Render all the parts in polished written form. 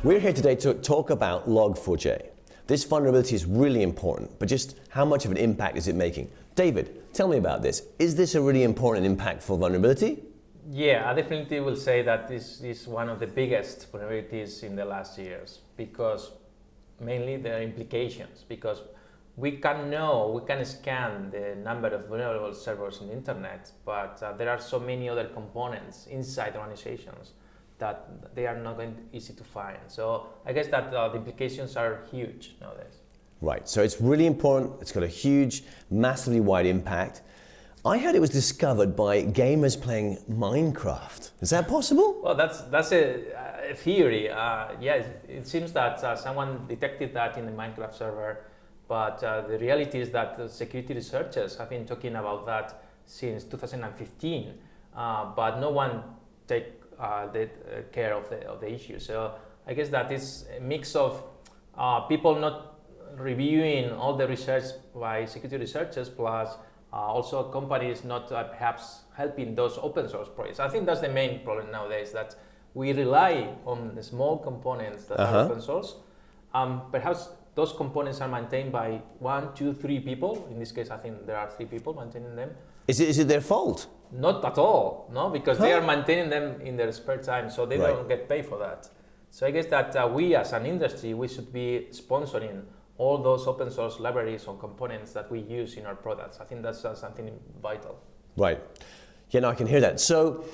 We're here today to talk about log4j. This vulnerability is really important, but just how much of an impact is it making? David, tell me about this. Is this a really important, impactful vulnerability? Yeah, I definitely will say that this is one of the biggest vulnerabilities in the last years, because mainly there are implications, because we can scan the number of vulnerable servers in the internet, but there are so many other components inside organizations that they are not going to be easy to find. So I guess that the implications are huge nowadays. Right, so it's really important. It's got a huge, massively wide impact. I heard it was discovered by gamers playing Minecraft. Is that possible? Well, that's a theory. Yeah, it seems that someone detected that in the Minecraft server, but the reality is that the security researchers have been talking about that since 2015, but no one take care of the issue. So I guess that is a mix of people not reviewing all the research by security researchers, plus also companies not perhaps helping those open source projects. I think that's the main problem nowadays, that we rely on the small components that are open source. Perhaps those components are maintained by 1, 2, 3 people. In this case, I think there are 3 people maintaining them. Is it their fault? Not at all, no, because they are maintaining them in their spare time, so they don't get paid for that. So I guess that we as an industry, we should be sponsoring all those open source libraries or components that we use in our products. I think that's something vital. Right. Yeah, no, I can hear that. So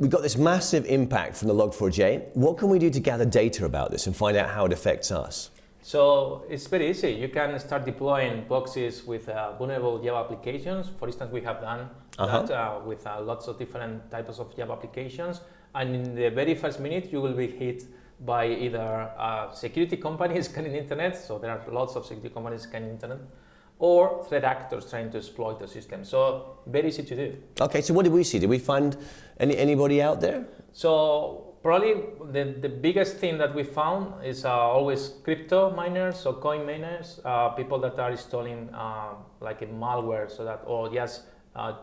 we've got this massive impact from the log4j. What can we do to gather data about this and find out how it affects us? So it's very easy. You can start deploying boxes with vulnerable Java applications. For instance, we have done that with lots of different types of Java applications. And in the very first minute, you will be hit by either security companies scanning internet, so there are lots of security companies scanning internet, or threat actors trying to exploit the system. So very easy to do. Okay, so what did we see? Did we find anybody out there? So probably the biggest thing that we found is always crypto miners, so coin miners, people that are installing like a malware, so that, or just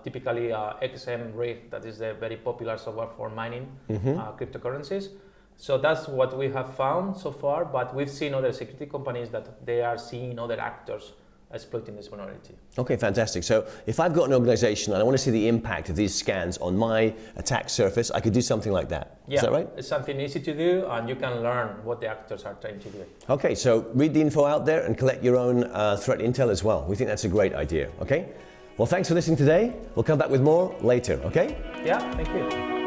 typically XM rig, that is a very popular software for mining cryptocurrencies. So that's what we have found so far, but we've seen other security companies that they are seeing other actors exploiting this vulnerability. Okay, fantastic. So if I've got an organization and I want to see the impact of these scans on my attack surface, I could do something like that. Yeah, is that right? It's something easy to do, and you can learn what the actors are trying to do. Okay, so read the info out there and collect your own threat intel as well. We think that's a great idea, okay? Well, thanks for listening today. We'll come back with more later, okay? Yeah, thank you.